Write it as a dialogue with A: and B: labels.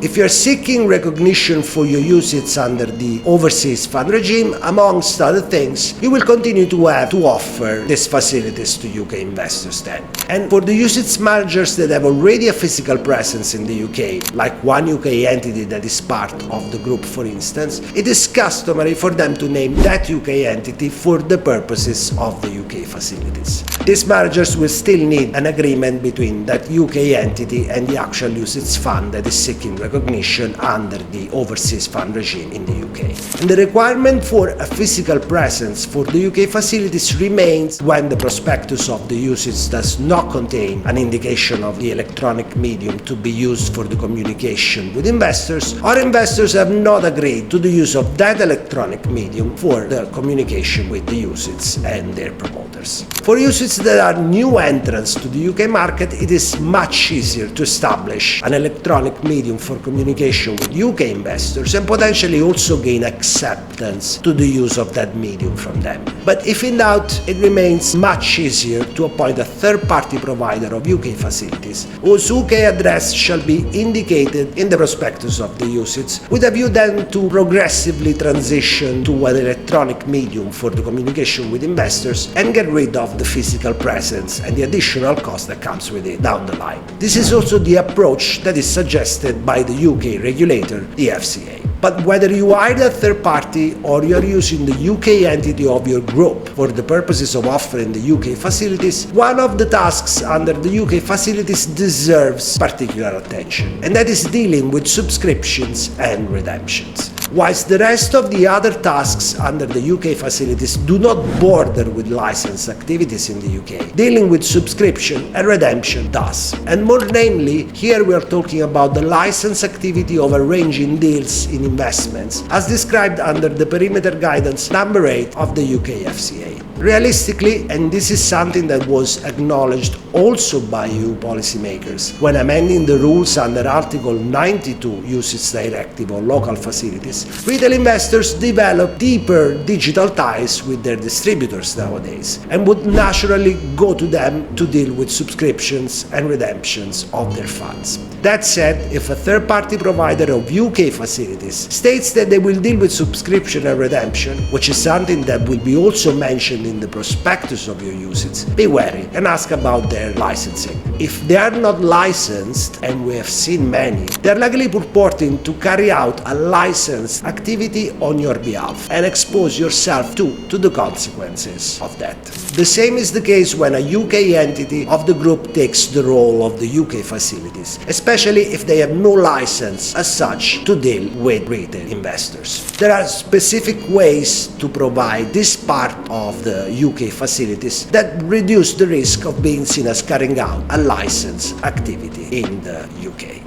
A: If you're seeking recognition for your UCITS under the overseas fund regime, amongst other things, you will continue to have to offer these facilities to UK investors then. And for the UCITS managers that have already a physical presence in the UK, like one UK entity that is part of the group for instance, it is customary for them to name that UK entity for the purposes of the UK facilities. These managers will still need an agreement between that UK entity and the actual UCITS fund that is seeking recognition under the overseas fund regime in the UK. And the requirement for a physical presence for the UK facilities remains when the prospectus of the UCITS does not contain an indication of the electronic medium to be used for the communication with investors, or investors have not agreed to the use of that electronic medium for the communication with the UCITS and their promoters. For UCITS that are new entrants to the UK market, it is much easier to establish an electronic medium for communication with UK investors and potentially also gain acceptance to the use of that medium from them. But if in doubt, it remains much easier to appoint a third-party provider of UK facilities, whose UK address shall be indicated in the prospectus of the UCITS, with a view then to progressively transition to an electronic medium for the communication with investors and get rid of the physical presence and the additional cost that comes with it down the line. This is also the approach that is suggested by the UK regulator, the FCA. But whether you are a third party or you are using the UK entity of your group for the purposes of offering the UK facilities, one of the tasks under the UK facilities deserves particular attention, and that is dealing with subscriptions and redemptions. Whilst the rest of the other tasks under the UK facilities do not border with license activities in the UK, dealing with subscription and redemption does. And more namely, here we are talking about the license activity of arranging deals in investments, as described under the Perimeter Guidance number 8 of the UK FCA. Realistically, and this is something that was acknowledged also by EU policymakers when amending the rules under Article 92 UCITS Directive on local facilities, retail investors develop deeper digital ties with their distributors nowadays and would naturally go to them to deal with subscriptions and redemptions of their funds. That said, if a third-party provider of UK facilities states that they will deal with subscription and redemption, which is something that will be also mentioned in the prospectus of your UCITS, be wary and ask about their licensing. If they are not licensed, and we have seen many, they are likely purporting to carry out a licensed activity on your behalf and expose yourself to the consequences of that. The same is the case when a UK entity of the group takes the role of the UK facilities, especially if they have no license as such to deal with retail investors. There are specific ways to provide this part of the UK facilities that reduce the risk of being seen as carrying out a licensed activity in the UK.